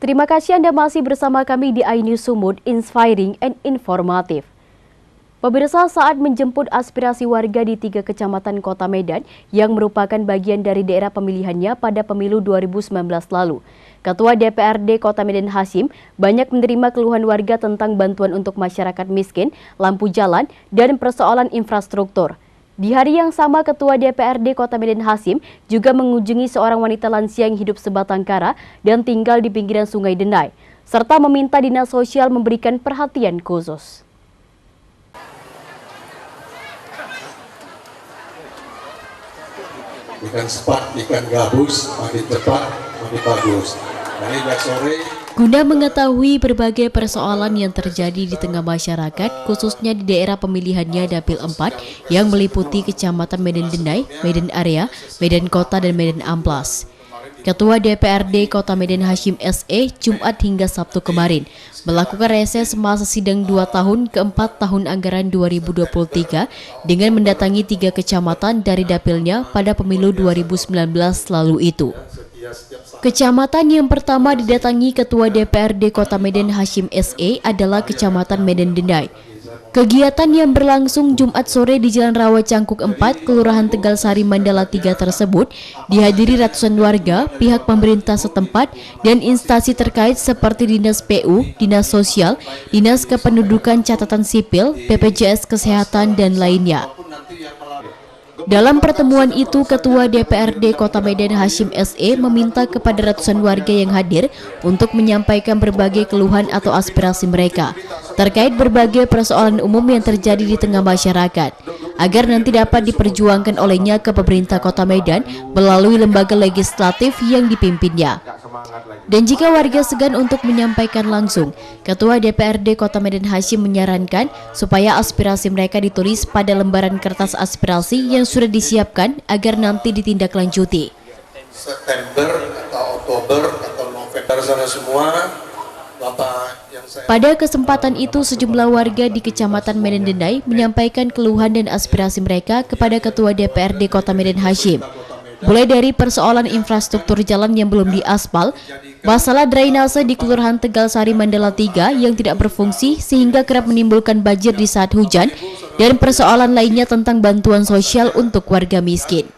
Terima kasih Anda masih bersama kami di iNews Sumut, inspiring and informatif. Pemirsa, saat menjemput aspirasi warga di 3 kecamatan Kota Medan yang merupakan bagian dari daerah pemilihannya pada pemilu 2019 lalu, Ketua DPRD Kota Medan Hasyim banyak menerima keluhan warga tentang bantuan untuk masyarakat miskin, lampu jalan, dan persoalan infrastruktur. Di hari yang sama, Ketua DPRD Kota Medan Hasyim juga mengunjungi seorang wanita lansia yang hidup sebatang kara dan tinggal di pinggiran Sungai Denai, serta meminta Dinas Sosial memberikan perhatian khusus. Ikan sepat, ikan gabus, makin cepat, makin bagus. Ini sore. Guna mengetahui berbagai persoalan yang terjadi di tengah masyarakat, khususnya di daerah pemilihannya Dapil 4 yang meliputi Kecamatan Medan Denai, Medan Area, Medan Kota, dan Medan Amplas. Ketua DPRD Kota Medan Hasyim SE Jumat hingga Sabtu kemarin melakukan reses masa sidang 2 tahun ke-4 tahun anggaran 2023 dengan mendatangi 3 kecamatan dari dapilnya pada pemilu 2019 lalu itu. Kecamatan yang pertama didatangi Ketua DPRD Kota Medan Hasyim SE adalah Kecamatan Medan Denai. Kegiatan yang berlangsung Jumat sore di Jalan Rawa Cangkuk 4, Kelurahan Tegal Sari Mandala 3 tersebut dihadiri ratusan warga, pihak pemerintah setempat, dan instansi terkait seperti Dinas PU, Dinas Sosial, Dinas Kependudukan Catatan Sipil, BPJS Kesehatan, dan lainnya. Dalam pertemuan itu, Ketua DPRD Kota Medan Hasyim SE meminta kepada ratusan warga yang hadir untuk menyampaikan berbagai keluhan atau aspirasi mereka terkait berbagai persoalan umum yang terjadi di tengah masyarakat, agar nanti dapat diperjuangkan olehnya ke pemerintah Kota Medan melalui lembaga legislatif yang dipimpinnya. Dan jika warga segan untuk menyampaikan langsung, Ketua DPRD Kota Medan Hasyim menyarankan supaya aspirasi mereka ditulis pada lembaran kertas aspirasi yang sudah disiapkan agar nanti ditindaklanjuti. September atau Oktober atau November sana semua, Bapak yang saya... Pada kesempatan itu, sejumlah warga di Kecamatan Medan Denai menyampaikan keluhan dan aspirasi mereka kepada Ketua DPRD Kota Medan Hasyim. Mulai dari persoalan infrastruktur jalan yang belum diaspal, masalah drainase di Kelurahan Tegal Sari Mandala 3 yang tidak berfungsi sehingga kerap menimbulkan banjir di saat hujan, dan persoalan lainnya tentang bantuan sosial untuk warga miskin.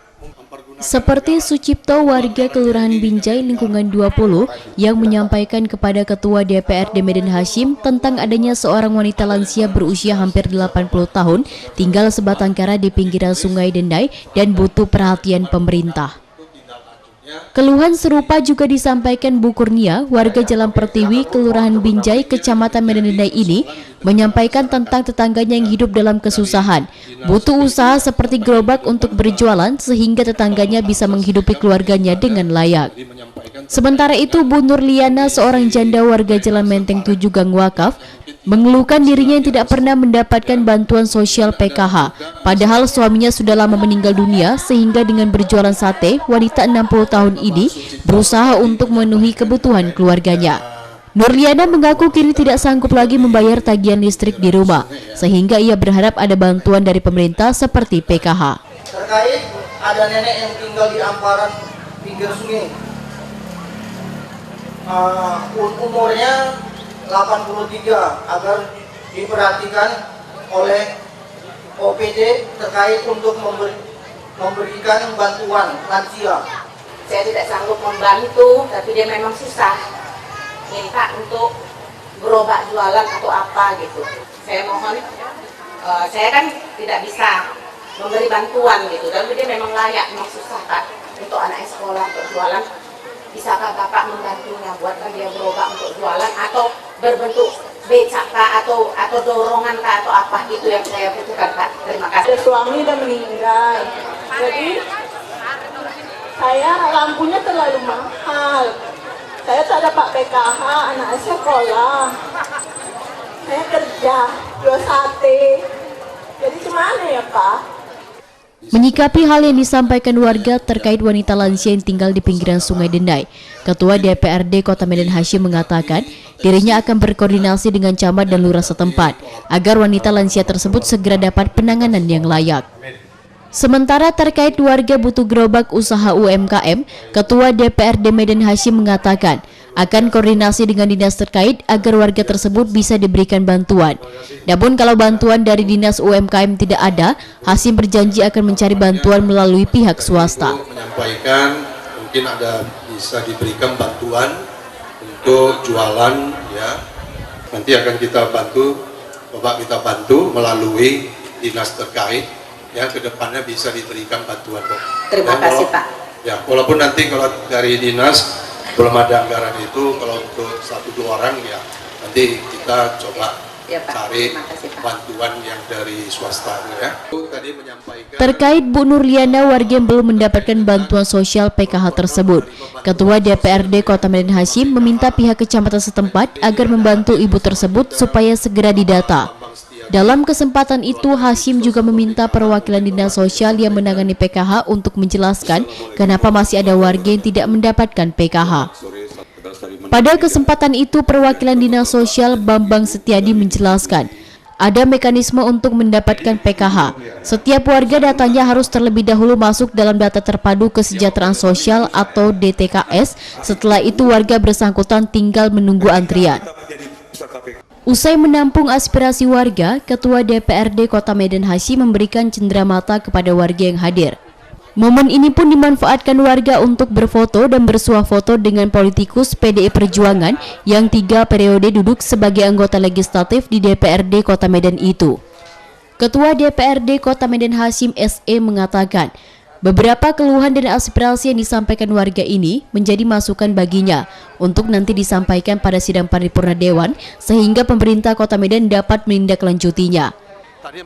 Seperti Sucipto, warga Kelurahan Binjai Lingkungan 20, yang menyampaikan kepada Ketua DPRD Medan Hasyim tentang adanya seorang wanita lansia berusia hampir 80 tahun tinggal sebatang kara di pinggiran Sungai Denai dan butuh perhatian pemerintah. Keluhan serupa juga disampaikan Bu Kurnia, warga Jalan Pertiwi, Kelurahan Binjai, Kecamatan Medan Denai ini, menyampaikan tentang tetangganya yang hidup dalam kesusahan, butuh usaha seperti gerobak untuk berjualan sehingga tetangganya bisa menghidupi keluarganya dengan layak. Sementara itu, Bu Nurliana, seorang janda warga Jalan Menteng 7 Gang Wakaf, mengeluhkan dirinya yang tidak pernah mendapatkan bantuan sosial PKH, padahal suaminya sudah lama meninggal dunia, sehingga dengan berjualan sate, wanita 60 tahun ini berusaha untuk memenuhi kebutuhan keluarganya. Nurliana mengaku kini tidak sanggup lagi membayar tagihan listrik di rumah, sehingga ia berharap ada bantuan dari pemerintah seperti PKH. Terkait ada nenek yang tinggal di amparan pinggir sungai, umurnya 83, agar diperhatikan oleh OPD terkait untuk memberikan bantuan lansia. Saya tidak sanggup membantu, tapi dia memang susah. Minta untuk gerobak jualan atau apa gitu. Saya mohon, saya kan tidak bisa memberi bantuan gitu, tapi dia memang layak, memang susah Pak. Untuk anak sekolah, untuk jualan, bisakah Bapak membantunya, buatkan dia gerobak untuk jualan atau berbentuk becak Kak, atau dorongan Kak, atau apa itu yang saya butuhkan Pak. Terima kasih. Suami udah meninggal, jadi saya lampunya terlalu mahal. Saya tak dapat PKH, anak saya sekolah, saya kerja, jual sate. Jadi gimana ya Pak? Menyikapi hal yang disampaikan warga terkait wanita lansia yang tinggal di pinggiran Sungai Denai, Ketua DPRD Kota Medan Hasyim mengatakan dirinya akan berkoordinasi dengan camat dan lurah setempat agar wanita lansia tersebut segera dapat penanganan yang layak. Sementara terkait warga butuh gerobak usaha UMKM, Ketua DPRD Medan Hasyim mengatakan akan koordinasi dengan dinas terkait agar warga tersebut bisa diberikan bantuan. Namun kalau bantuan dari dinas UMKM tidak ada, Hasyim berjanji akan mencari bantuan melalui pihak swasta. Menyampaikan mungkin bisa diberikan bantuan untuk jualan ya. Nanti akan kita bantu, Bapak kita bantu melalui dinas terkait ya, kedepannya bisa diberikan bantuan Pak. Terima kasih Pak. Ya, walaupun nanti kalau dari dinas belum ada anggaran itu, kalau untuk 1-2 orang ya nanti kita coba Ya, Pak. cari Kasih, Pak. bantuan yang dari swasta ya. Tadi menyampaikan Terkait Bu Nurliana, warga yang belum mendapatkan bantuan sosial PKH tersebut, Ketua DPRD Kota Medan Hasyim meminta pihak kecamatan setempat agar membantu ibu tersebut supaya segera didata. Dalam kesempatan itu, Hasyim juga meminta perwakilan dinas sosial yang menangani PKH untuk menjelaskan kenapa masih ada warga yang tidak mendapatkan PKH. Pada kesempatan itu, perwakilan dinas sosial Bambang Setiadi menjelaskan, ada mekanisme untuk mendapatkan PKH. Setiap warga datanya harus terlebih dahulu masuk dalam data terpadu kesejahteraan sosial atau DTKS. Setelah itu warga bersangkutan tinggal menunggu antrian. Usai menampung aspirasi warga, Ketua DPRD Kota Medan Hasyim memberikan cenderamata kepada warga yang hadir. Momen ini pun dimanfaatkan warga untuk berfoto dan bersuah foto dengan politikus PDI Perjuangan yang 3 periode duduk sebagai anggota legislatif di DPRD Kota Medan itu. Ketua DPRD Kota Medan Hasyim SE mengatakan, beberapa keluhan dan aspirasi yang disampaikan warga ini menjadi masukan baginya untuk nanti disampaikan pada sidang paripurna Dewan sehingga pemerintah Kota Medan dapat menindaklanjutinya.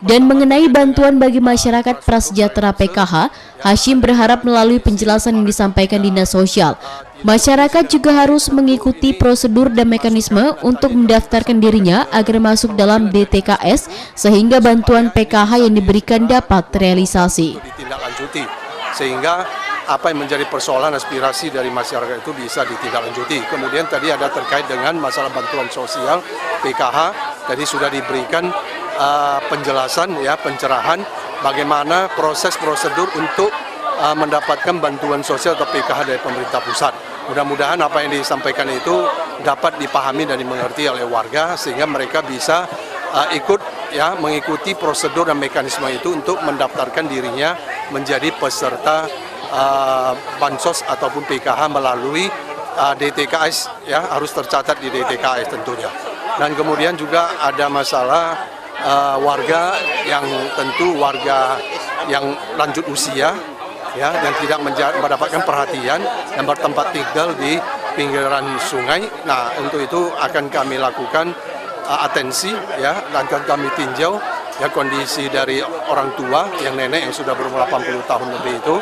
Dan mengenai bantuan bagi masyarakat prasejahtera PKH, Hasyim berharap melalui penjelasan yang disampaikan dinas sosial, masyarakat juga harus mengikuti prosedur dan mekanisme untuk mendaftarkan dirinya agar masuk dalam DTKS sehingga bantuan PKH yang diberikan dapat terrealisasi. Ditindaklanjuti sehingga apa yang menjadi persoalan aspirasi dari masyarakat itu bisa ditindaklanjuti. Kemudian tadi ada terkait dengan masalah bantuan sosial PKH, tadi sudah diberikan penjelasan ya, pencerahan bagaimana proses prosedur untuk mendapatkan bantuan sosial atau PKH dari pemerintah pusat. Mudah-mudahan apa yang disampaikan itu dapat dipahami dan dimengerti oleh warga sehingga mereka bisa mengikuti prosedur dan mekanisme itu untuk mendaftarkan dirinya menjadi peserta bansos ataupun PKH melalui DTKS ya, harus tercatat di DTKS tentunya. Dan kemudian juga ada masalah warga yang tentu warga yang lanjut usia ya, yang tidak mendapatkan perhatian dan bertempat tinggal di pinggiran sungai. Nah, untuk itu akan kami lakukan atensi ya, dan akan kami tinjau ya kondisi dari orang tua yang nenek yang sudah berumur 80 tahun lebih itu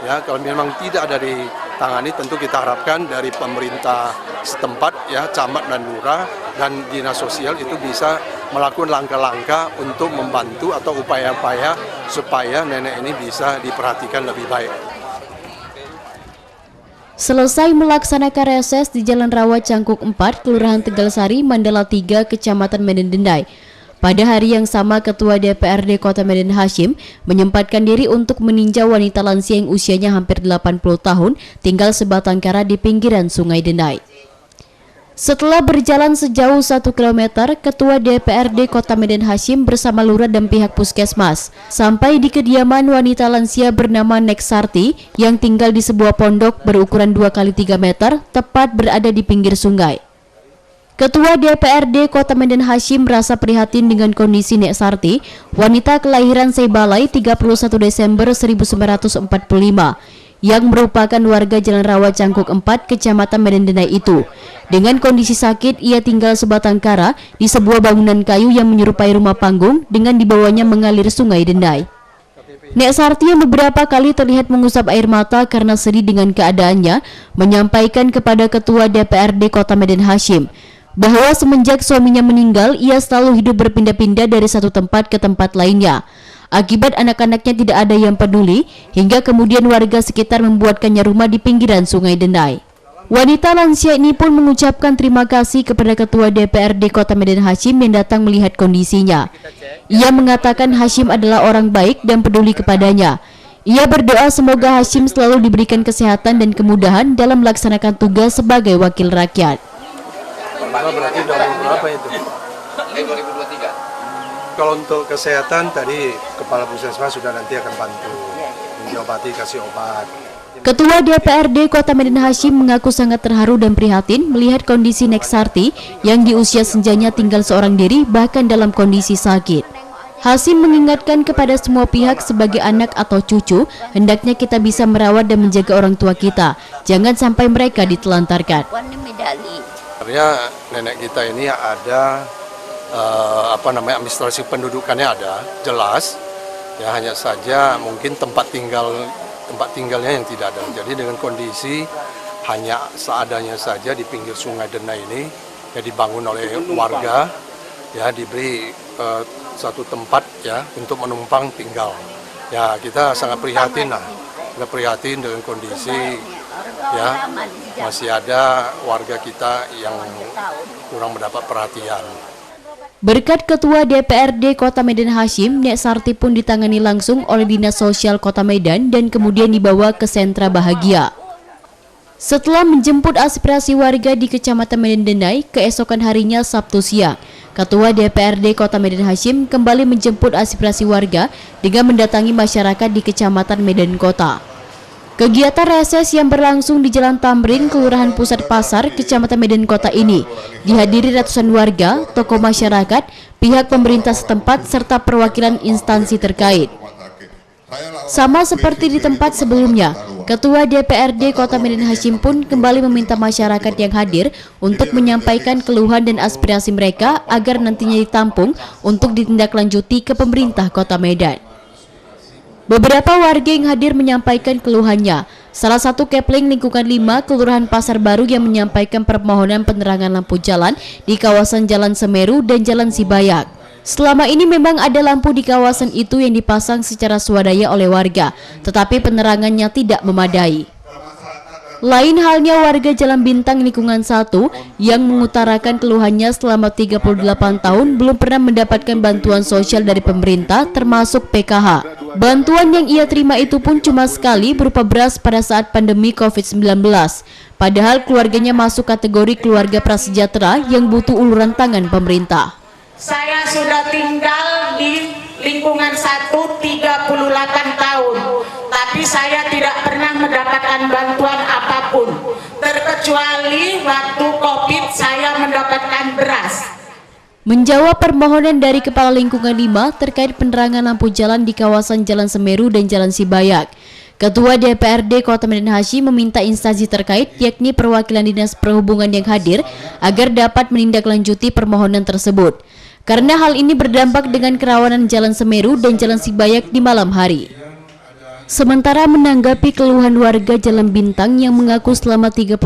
ya. Kalau memang tidak ada ditangani, tentu kita harapkan dari pemerintah setempat ya, camat dan lurah dan dinas sosial itu bisa melakukan langkah-langkah untuk membantu atau upaya-upaya supaya nenek ini bisa diperhatikan lebih baik. Selesai melaksanakan reses di Jalan Rawa Cangkuk 4, Kelurahan Tegalsari, Mandala 3, Kecamatan Medan Dendai. Pada hari yang sama, Ketua DPRD Kota Medan Hasyim menyempatkan diri untuk meninjau wanita lansia yang usianya hampir 80 tahun tinggal sebatang kara di pinggiran Sungai Dendai. Setelah berjalan sejauh 1 km, Ketua DPRD Kota Medan Hasyim bersama lurah dan pihak puskesmas sampai di kediaman wanita lansia bernama Neksarti yang tinggal di sebuah pondok berukuran 2x3 meter tepat berada di pinggir sungai. Ketua DPRD Kota Medan Hasyim merasa prihatin dengan kondisi Neksarti, wanita kelahiran Seibalai 31 Desember 1945, yang merupakan warga Jalan Rawa Cangkuk 4, Kecamatan Medan Dendai itu. Dengan kondisi sakit, ia tinggal sebatang kara di sebuah bangunan kayu yang menyerupai rumah panggung dengan di bawahnya mengalir Sungai Dendai. Neksarti yang beberapa kali terlihat mengusap air mata karena sedih dengan keadaannya, menyampaikan kepada Ketua DPRD Kota Medan Hasyim bahwa semenjak suaminya meninggal, ia selalu hidup berpindah-pindah dari satu tempat ke tempat lainnya. Akibat anak-anaknya tidak ada yang peduli, hingga kemudian warga sekitar membuatkannya rumah di pinggiran Sungai Dendai. Wanita lansia ini pun mengucapkan terima kasih kepada Ketua DPRD Kota Medan Hasyim yang datang melihat kondisinya. Ia mengatakan Hasyim adalah orang baik dan peduli kepadanya. Ia berdoa semoga Hashim selalu diberikan kesehatan dan kemudahan dalam melaksanakan tugas sebagai wakil rakyat. Berarti berapa itu? 2023. Kalau untuk kesehatan tadi Kepala Puskesmas sudah nanti akan bantu diobati, kasih obat. Ketua DPRD Kota Medan Hashim mengaku sangat terharu dan prihatin melihat kondisi Nek Sarti yang di usia senjanya tinggal seorang diri bahkan dalam kondisi sakit. Hashim mengingatkan kepada semua pihak sebagai anak atau cucu, hendaknya kita bisa merawat dan menjaga orang tua kita. Jangan sampai mereka ditelantarkan. Sebenarnya nenek kita ini ada administrasi pendudukannya ada, jelas. Ya hanya saja mungkin tempat tinggalnya yang tidak ada. Jadi dengan kondisi hanya seadanya saja di pinggir Sungai Denai ini ya dibangun oleh warga, ya diberi satu tempat ya untuk menumpang tinggal. Ya kita sangat prihatin lah, kita prihatin dengan kondisi ya masih ada warga kita yang kurang mendapat perhatian. Berkat Ketua DPRD Kota Medan Hashim, Nek Sarti pun ditangani langsung oleh Dinas Sosial Kota Medan dan kemudian dibawa ke Sentra Bahagia. Setelah menjemput aspirasi warga di Kecamatan Medan Denai, keesokan harinya Sabtu siang, Ketua DPRD Kota Medan Hashim kembali menjemput aspirasi warga dengan mendatangi masyarakat di Kecamatan Medan Kota. Kegiatan reses yang berlangsung di Jalan Tamrin, Kelurahan Pusat Pasar, Kecamatan Medan Kota ini dihadiri ratusan warga, tokoh masyarakat, pihak pemerintah setempat, serta perwakilan instansi terkait. Sama seperti di tempat sebelumnya, Ketua DPRD Kota Medan Hashim pun kembali meminta masyarakat yang hadir untuk menyampaikan keluhan dan aspirasi mereka agar nantinya ditampung untuk ditindaklanjuti ke pemerintah Kota Medan. Beberapa warga yang hadir menyampaikan keluhannya. Salah satu Kepling Lingkungan 5 Kelurahan Pasar Baru yang menyampaikan permohonan penerangan lampu jalan di kawasan Jalan Semeru dan Jalan Sibayak. Selama ini memang ada lampu di kawasan itu yang dipasang secara swadaya oleh warga, tetapi penerangannya tidak memadai. Lain halnya warga Jalan Bintang Lingkungan 1 yang mengutarakan keluhannya selama 38 tahun belum pernah mendapatkan bantuan sosial dari pemerintah termasuk PKH. Bantuan yang ia terima itu pun cuma sekali berupa beras pada saat pandemi COVID-19. Padahal keluarganya masuk kategori keluarga prasejahtera yang butuh uluran tangan pemerintah. Saya sudah tinggal di lingkungan 1 38 tahun, tapi saya tidak pernah mendapatkan bantuan apapun, terkecuali waktu COVID saya mendapatkan beras. Menjawab permohonan dari Kepala Lingkungan 5 terkait penerangan lampu jalan di kawasan Jalan Semeru dan Jalan Sibayak, Ketua DPRD Kota Medan Hashim meminta instansi terkait yakni perwakilan Dinas Perhubungan yang hadir agar dapat menindaklanjuti permohonan tersebut. Karena hal ini berdampak dengan kerawanan Jalan Semeru dan Jalan Sibayak di malam hari. Sementara menanggapi keluhan warga Jalan Bintang yang mengaku selama 38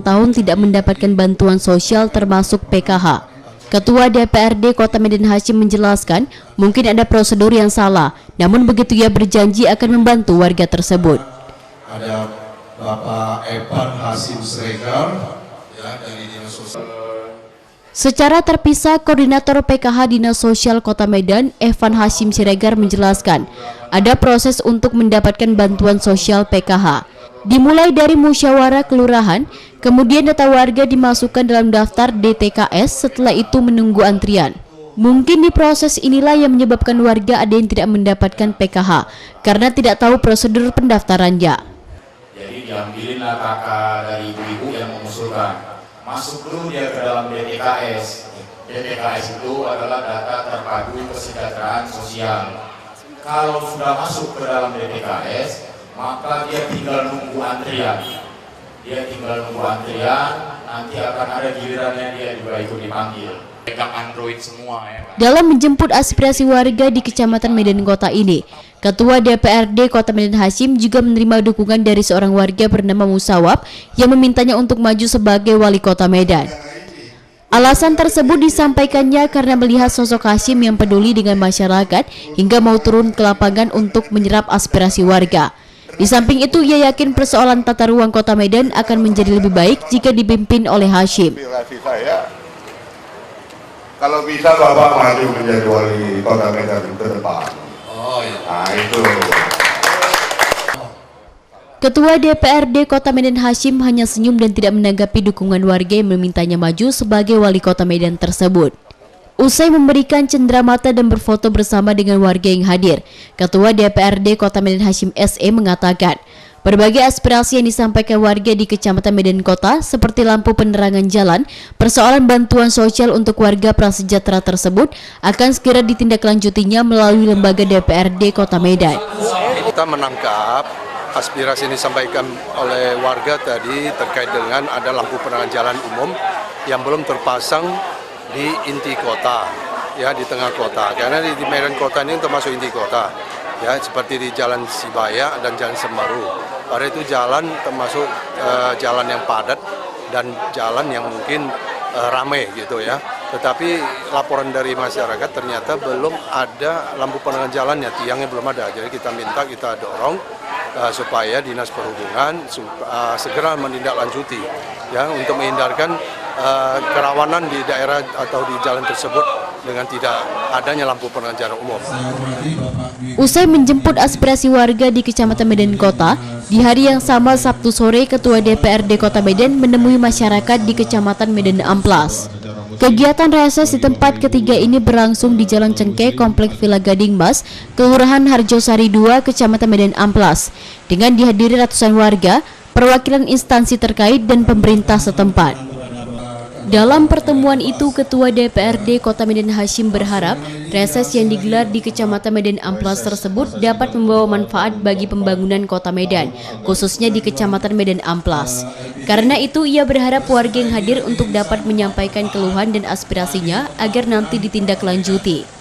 tahun tidak mendapatkan bantuan sosial termasuk PKH, Ketua DPRD Kota Medan Hashim menjelaskan mungkin ada prosedur yang salah, namun begitu ia berjanji akan membantu warga tersebut. Ada Bapak Evan Hashim Sregar ya, dari Dinas Sosial. Secara terpisah, Koordinator PKH Dinas Sosial Kota Medan, Evan Hashim Siregar menjelaskan, ada proses untuk mendapatkan bantuan sosial PKH. Dimulai dari musyawarah kelurahan, kemudian data warga dimasukkan dalam daftar DTKS, setelah itu menunggu antrian. Mungkin di proses inilah yang menyebabkan warga ada yang tidak mendapatkan PKH, karena tidak tahu prosedur pendaftarannya. Jadi diambilinlah kakak dari ibu-ibu yang mengusulkan. Masuk dulu dia ke dalam DTKS. DTKS itu adalah data terpadu kesejahteraan sosial. Kalau sudah masuk ke dalam DTKS, maka dia tinggal nunggu antrian. Nanti akan ada gilirannya dia juga ikut dipanggil. Pegang Android semua ya. Dalam menjemput aspirasi warga di Kecamatan Medan Kota ini, Ketua DPRD Kota Medan Hashim juga menerima dukungan dari seorang warga bernama Musawab yang memintanya untuk maju sebagai wali kota Medan. Alasan tersebut disampaikannya karena melihat sosok Hashim yang peduli dengan masyarakat hingga mau turun ke lapangan untuk menyerap aspirasi warga. Di samping itu, ia yakin persoalan tata ruang kota Medan akan menjadi lebih baik jika dipimpin oleh Hashim. Kalau bisa Bapak maju menjadi wali kota Medan ke depan. Oh iya. Nah itu. Ketua DPRD Kota Medan Hasyim hanya senyum dan tidak menanggapi dukungan warga yang memintanya maju sebagai wali kota Medan tersebut. Usai memberikan cenderamata dan berfoto bersama dengan warga yang hadir, Ketua DPRD Kota Medan Hasyim SE mengatakan, berbagai aspirasi yang disampaikan warga di Kecamatan Medan Kota seperti lampu penerangan jalan, persoalan bantuan sosial untuk warga prasejahtera tersebut akan segera ditindaklanjutinya melalui lembaga DPRD Kota Medan. Kita menangkap aspirasi yang disampaikan oleh warga tadi terkait dengan ada lampu penerangan jalan umum yang belum terpasang di inti kota, ya, di tengah kota. Karena di Medan Kota ini termasuk inti kota, ya, seperti di Jalan Sibaya dan Jalan Semeru. Pada itu jalan termasuk jalan yang padat dan jalan yang mungkin ramai gitu ya. Tetapi laporan dari masyarakat ternyata belum ada lampu penerangan jalannya, tiangnya belum ada. Jadi kita dorong supaya Dinas Perhubungan segera menindaklanjuti, ya, untuk menghindarkan kerawanan di daerah atau di jalan tersebut dengan tidak adanya lampu penerangan jalan umum. Usai menjemput aspirasi warga di Kecamatan Medan Kota, di hari yang sama Sabtu sore Ketua DPRD Kota Medan menemui masyarakat di Kecamatan Medan Amplas. Kegiatan reses di tempat ketiga ini berlangsung di Jalan Cengkeh, Komplek Villa Gading Mas, Kelurahan Harjosari 2, Kecamatan Medan Amplas, dengan dihadiri ratusan warga, perwakilan instansi terkait dan pemerintah setempat. Dalam pertemuan itu, Ketua DPRD Kota Medan Hasyim berharap reses yang digelar di Kecamatan Medan Amplas tersebut dapat membawa manfaat bagi pembangunan Kota Medan, khususnya di Kecamatan Medan Amplas. Karena itu, ia berharap warga yang hadir untuk dapat menyampaikan keluhan dan aspirasinya agar nanti ditindaklanjuti.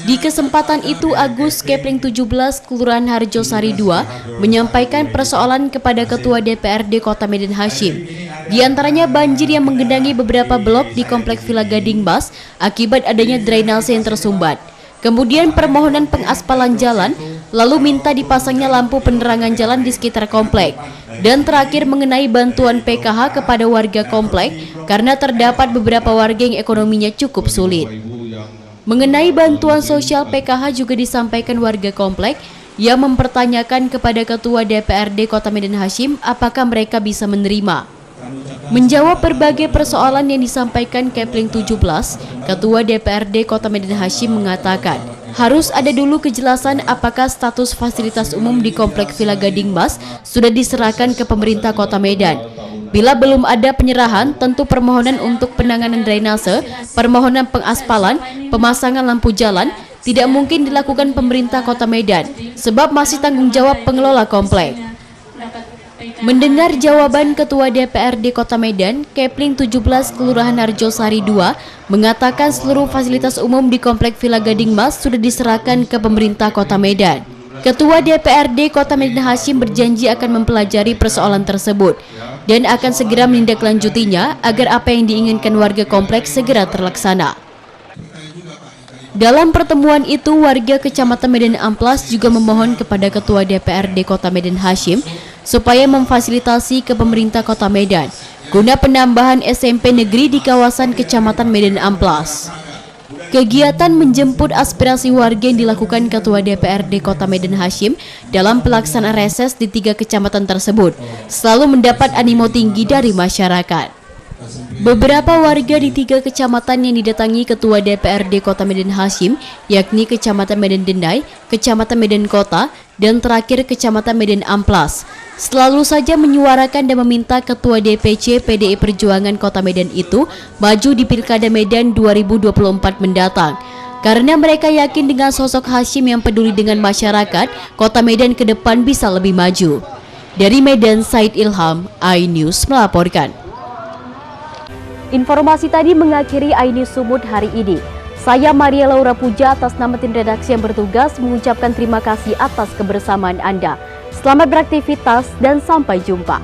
Di kesempatan itu, Agus Kepling 17 Kelurahan Harjosari 2 menyampaikan persoalan kepada Ketua DPRD Kota Medan Hasyim. Di antaranya banjir yang menggenangi beberapa blok di Komplek Villa Gading Mas akibat adanya drainase yang tersumbat. Kemudian permohonan pengaspalan jalan, lalu minta dipasangnya lampu penerangan jalan di sekitar komplek. Dan terakhir mengenai bantuan PKH kepada warga komplek karena terdapat beberapa warga yang ekonominya cukup sulit. Mengenai bantuan sosial PKH juga disampaikan warga komplek yang mempertanyakan kepada Ketua DPRD Kota Medan Hasyim apakah mereka bisa menerima. Menjawab berbagai persoalan yang disampaikan Kepling 17, Ketua DPRD Kota Medan Hasyim mengatakan harus ada dulu kejelasan apakah status fasilitas umum di Komplek Villa Gading Mas sudah diserahkan ke pemerintah Kota Medan. Bila belum ada penyerahan, tentu permohonan untuk penanganan drainase, permohonan pengaspalan, pemasangan lampu jalan tidak mungkin dilakukan pemerintah Kota Medan, sebab masih tanggung jawab pengelola komplek. Mendengar jawaban Ketua DPRD Kota Medan, Kepling 17 Kelurahan Harjosari 2 mengatakan seluruh fasilitas umum di Komplek Villa Gading Mas sudah diserahkan ke pemerintah Kota Medan. Ketua DPRD Kota Medan Hasyim berjanji akan mempelajari persoalan tersebut dan akan segera menindaklanjutinya agar apa yang diinginkan warga kompleks segera terlaksana. Dalam pertemuan itu, warga Kecamatan Medan Amplas juga memohon kepada Ketua DPRD Kota Medan Hasyim supaya memfasilitasi ke pemerintah Kota Medan guna penambahan SMP negeri di kawasan Kecamatan Medan Amplas. Kegiatan menjemput aspirasi warga yang dilakukan Ketua DPRD Kota Medan Hasyim dalam pelaksanaan reses di 3 kecamatan tersebut selalu mendapat animo tinggi dari masyarakat. Beberapa warga di 3 kecamatan yang didatangi Ketua DPRD Kota Medan Hasyim, yakni Kecamatan Medan Denai, Kecamatan Medan Kota, dan terakhir Kecamatan Medan Amplas, selalu saja menyuarakan dan meminta Ketua DPC PDI Perjuangan Kota Medan itu maju di Pilkada Medan 2024 mendatang. Karena mereka yakin dengan sosok Hasyim yang peduli dengan masyarakat, Kota Medan ke depan bisa lebih maju. Dari Medan, Said Ilham, iNews melaporkan. Informasi tadi mengakhiri iNews Sumut hari ini. Saya Maria Laura Puja atas nama tim redaksi yang bertugas mengucapkan terima kasih atas kebersamaan Anda. Selamat beraktivitas dan sampai jumpa.